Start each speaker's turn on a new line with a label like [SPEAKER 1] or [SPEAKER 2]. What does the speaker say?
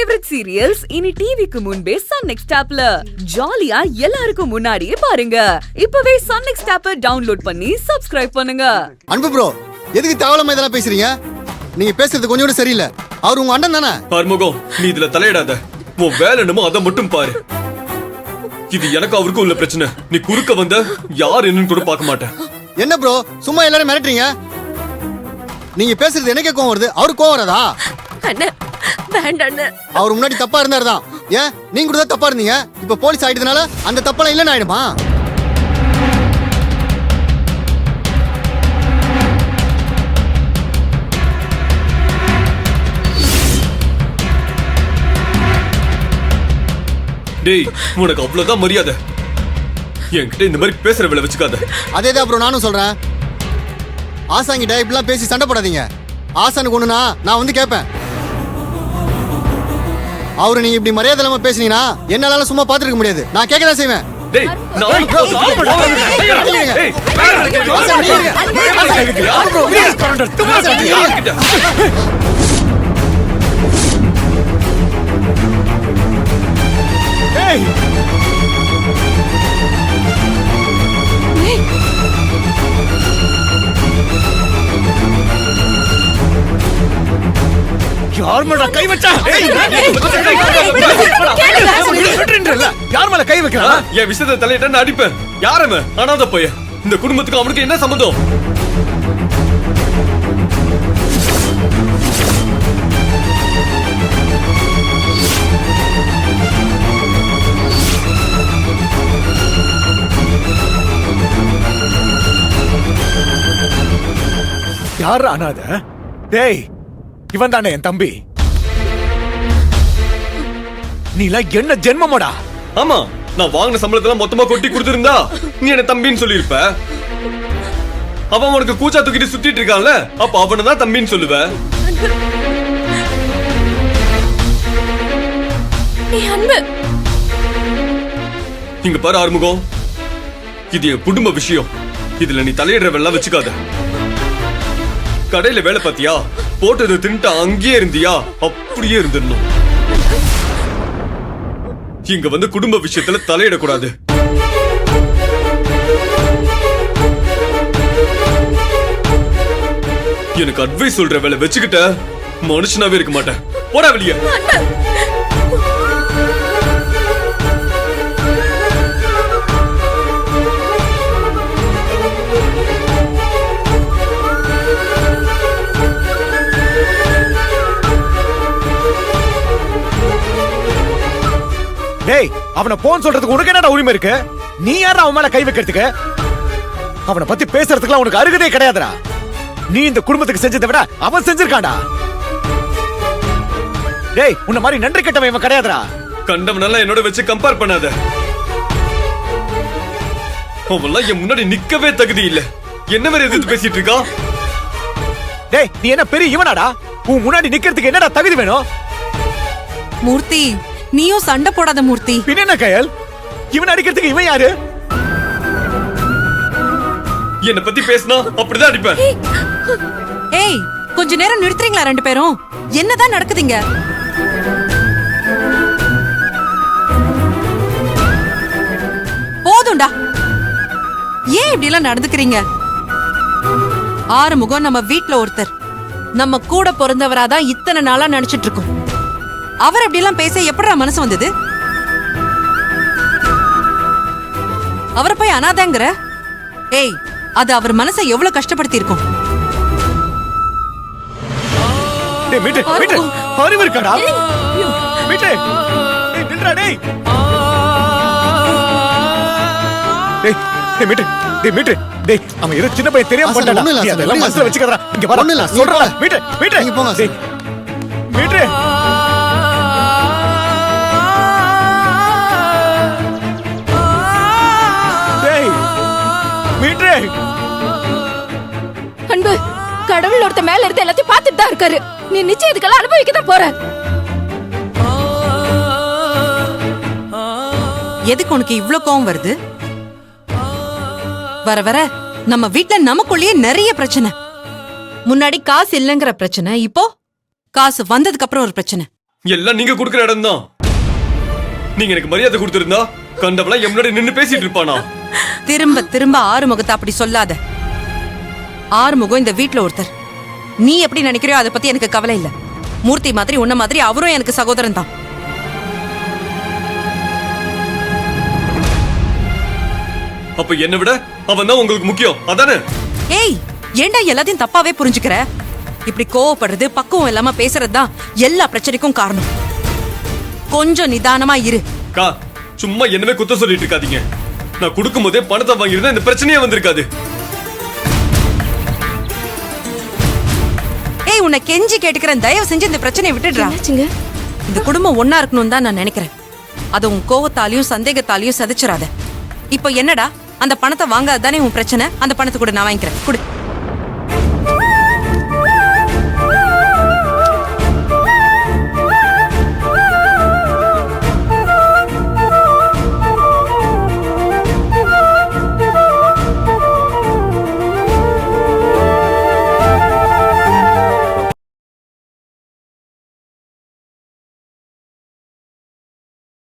[SPEAKER 1] Favourite serials இனி டிவிக்கு முன்பே சன் நெக்ஸ்ட் ஆப்ல ஜாலியா எல்லாருக்கும் முன்னாடியே பாருங்க. இப்பவே சன் நெக்ஸ்ட் ஆப்பை டவுன்லோட் பண்ணி சப்ஸ்கிரைப் பண்ணுங்க.
[SPEAKER 2] அன்பு ப்ரோ, எதுக்கு தேவலமா இதெல்லாம் பேசுறீங்க? நீங்க பேசுறது கொஞ்சம் கூட சரியில்லை. அவர் உங்க அண்ணன் தானே?
[SPEAKER 3] ஆறுமுகம், நீ இதுல தலையிடாத. உன் வேலை என்னமோ அதை மட்டும் பாரு. இது எனக்கு அவருக்கும் உள்ள பிரச்சனை. நீ குறுக்க வந்த யார் என்னன்னு கூட பார்க்க மாட்டேன்.
[SPEAKER 2] என்ன ப்ரோ, சும்மா எல்லாரும் மிரட்டுறீங்க? நீங்க பேசுறது எனக்கே கோவம் வருது, அவருக்கு கோவம் வரதா? அவர் முன்னாடி தப்பா இருந்தாருதான். ஏன் நீங்க கூட தான் தப்பா இருந்தீங்க. இப்ப போலீஸ் ஆயிட்டதுனால அந்த தப்பெல்லாம் இல்லைன்னு ஆயிடுமா?
[SPEAKER 3] டேய், உனக்கு அவ்வளவுதான் மரியாதை. என்கிட்ட இந்த மாதிரி பேசுற வேலை வச்சுக்காத.
[SPEAKER 2] அதேதான் ப்ரோ நானும் சொல்றேன். ஆசாங்கிட்ட இப்படிலாம் பேசி சண்டை போடாதீங்க. ஆசானுக்கு ஒண்ணுனா நான் வந்து கேட்பேன். அவரு நீங்க இப்படி மரியாதை இல்லாம பேசுனீங்கன்னா என்னால சும்மா பாத்துருக்க முடியாது. நான் கேட்கதான் செய்வேன்.
[SPEAKER 3] டேய், நான்
[SPEAKER 4] யார் மேல கை வச்சா? யார் மேல கை வைக்கிறா?
[SPEAKER 3] என் விஷயத்தை தலையிட்ட நான் அடிப்பேன். யாரம அனாதை பையன். இந்த குடும்பத்துக்கு அவனுக்கு என்ன சம்பந்தம்?
[SPEAKER 4] யார் அனாதை? டேய், இவன் தானே என் தம்பி. நீ என்ன ஜென்மமோடா?
[SPEAKER 3] ஆமா, நான் வாங்கின சம்பளத்துல மொத்தமா கொட்டி கொடுத்திருந்தா நீ என்ன தம்பின்னு சொல்லிருப்ப. அவன் உனக்கு கூச்சா தூக்கிட்டு சுத்திட்டு இருக்கான்ல, அப்ப அவனை தான் தம்பின்னு சொல்லுவ. இங்க பாரு ஆறுமுகம், இது என் குடும்ப விஷயம். இதுல நீ தலையிடுற வெள்ளம் வச்சுக்காத. கடையில வேலை பாத்தியா? போட்டது தின்ட்டு அங்கேயே இருந்தியா? அப்படியே இருந்துடணும். இங்க வந்து குடும்ப விஷயத்துல தலையிடக்கூடாது. எனக்கு அட்வைஸ் சொல்ற வேலை வச்சுக்கிட்ட மனுஷனாவே இருக்க மாட்டேன். போடா வெளியே.
[SPEAKER 4] டேய், அவனை போன் சொல்றதுக்கு உனக்கு என்னடா உரிமை இருக்கு? நீ யாரா அவன் மேல கை வைக்கிறதுக்கு? அவனை பத்தி பேசுறதுக்குலாம் உனக்கு அருகதே கிடையாதுடா. நீ இந்த குடும்பத்துக்கு செஞ்சதை விட அவன் செஞ்சிருக்கான்டா. டேய், உன்ன மாதிரி நன்றி கெட்டவன் இவன் கிடையாதுடா.
[SPEAKER 3] கண்டவனெல்லாம் என்னோட வச்சு கம்பேர் பண்ணாத. அவன்லாம் என் முன்னாடி நிக்கவே தகுதி இல்ல. என்ன வேற எதிர்த்து பேசிட்டு இருக்கா?
[SPEAKER 4] டேய், நீ என்ன பெரிய இவனாடா? உன் முன்னாடி நிக்கிறதுக்கு என்னடா தகுதி வேணும்?
[SPEAKER 5] மூர்த்தி, நீயும் சண்டை போடாத மூர்த்தி.
[SPEAKER 4] பின்ன என்ன கயல், இவன் அடிக்கிறதுக்கு இவன் யாரு?
[SPEAKER 3] என்ன பத்தி பேசினா அப்படிதான் அடிப்பேன்.
[SPEAKER 5] ஏய், கொஞ்ச நேரம் நிறுத்துறீங்களா ரெண்டு பேரும்? என்னதான் நடக்குதுங்க? போதும்டா. ஏன் இப்படி எல்லாம் நடந்துக்கிறீங்க? ஆறுமுகம் நம்ம வீட்ல ஒருத்தர். நம்ம கூட பிறந்தவராதான் இத்தனை நாளா நினைச்சிட்டு இருக்கோம். அவர் அப்படி எல்லாம் பேச எப்படா மனசு வந்தது? அவரை போய் அனாதைங்கிற? ஏய், அது அவர் மனசை எவ்வளவு கஷ்டப்படுத்தி இருக்கும்.
[SPEAKER 4] டேய் மீட்டு, மீட்டு, அறிவு இருக்காடா? மீட்டு, டேய் நில்றா டேய். டேய், டேய் மீட்டு, டேய் மீட்டு, டேய் அவன் ஏதோ சின்ன பையன் தெரியாம பண்ணடா. நீ அதெல்லாம் மனசுல வச்சுக்கறடா. இங்க வர.
[SPEAKER 2] ஒண்ணு இல்ல,
[SPEAKER 4] சொல்றடா. மீட்டு, மீட்டு,
[SPEAKER 2] நீங்க போங்க.
[SPEAKER 4] டேய் மீட்டு.
[SPEAKER 6] அன்பு, கடவுள் ஒருத்த மேல இருந்து எல்லாத்தையும் பார்த்துட்டு தான் இருக்காரு. நீ நிச்சயம் இதுக்கெல்லாம் அனுபவிக்க தான் போற.
[SPEAKER 5] எதுக்கு உனக்கு இவ்ளோ கோவம் வருது? வர வர நம்ம வீட்ல நமக்குள்ளேயே நிறைய பிரச்சனை. முன்னாடி காசு இல்லங்கிற பிரச்சனை, இப்போ காசு வந்ததுக்கு அப்புறம் ஒரு பிரச்சனை.
[SPEAKER 3] எல்லாம் நீங்க கொடுக்குற இடம் தான். நீங்க எனக்கு மரியாதை கொடுத்திருந்தா கண்டவளா என் முன்னாடி நின்னு பேசிட்டு இருப்பானா?
[SPEAKER 5] திரும்ப திரும்ப ஆறுமுகத்தை அப்படி சொல்லாத. ஆறுமுகம் இந்த வீட்ல ஒருத்தர். நீ எப்படி நினைக்கிறியோ அதை பத்தி எனக்கு கவலை இல்ல. மூர்த்தி மாதிரி உன்ன மாதிரி அவரும் எனக்கு சகோதரன் தான்.
[SPEAKER 3] அப்ப என்னை விட அவன் தான் உங்களுக்கு முக்கியம் அதானே?
[SPEAKER 5] ஏய், ஏண்டா எல்லாத்தையும் தப்பாவே புரிஞ்சுக்கிற? இப்படி கோவப்படுறது, பக்குவம் இல்லாம பேசுறது தான் எல்லா பிரச்சனைக்கும் காரணம். கொஞ்சம் நிதானமா இரு.
[SPEAKER 3] கா, சும்மா என்னவே குத்த சொல்லிட்டு இருக்காதீங்க. நான் கொடுக்கும் போதே பணத்தை வாங்கியிருந்தா இந்த பிரச்சனையே வந்திருக்காது.
[SPEAKER 5] ஏய், உன்னை கெஞ்சி கேட்டுக்கிறேன், தயவு செஞ்சு இந்த பிரச்சனையை விட்டுடுறா.
[SPEAKER 6] என்னாச்சுங்க?
[SPEAKER 5] இந்த குடும்பம் ஒன்னா இருக்கணும் தான் நான் நினைக்கிறேன். அது உன் கோவத்தாலையும் சந்தேகத்தாலையும் சதிச்சிடாத. இப்போ என்னடா, அந்த பணத்தை வாங்காததானே உன் பிரச்சனை? அந்த பணத்தை கூட நான் வாங்கிக்கிறேன். கொடு.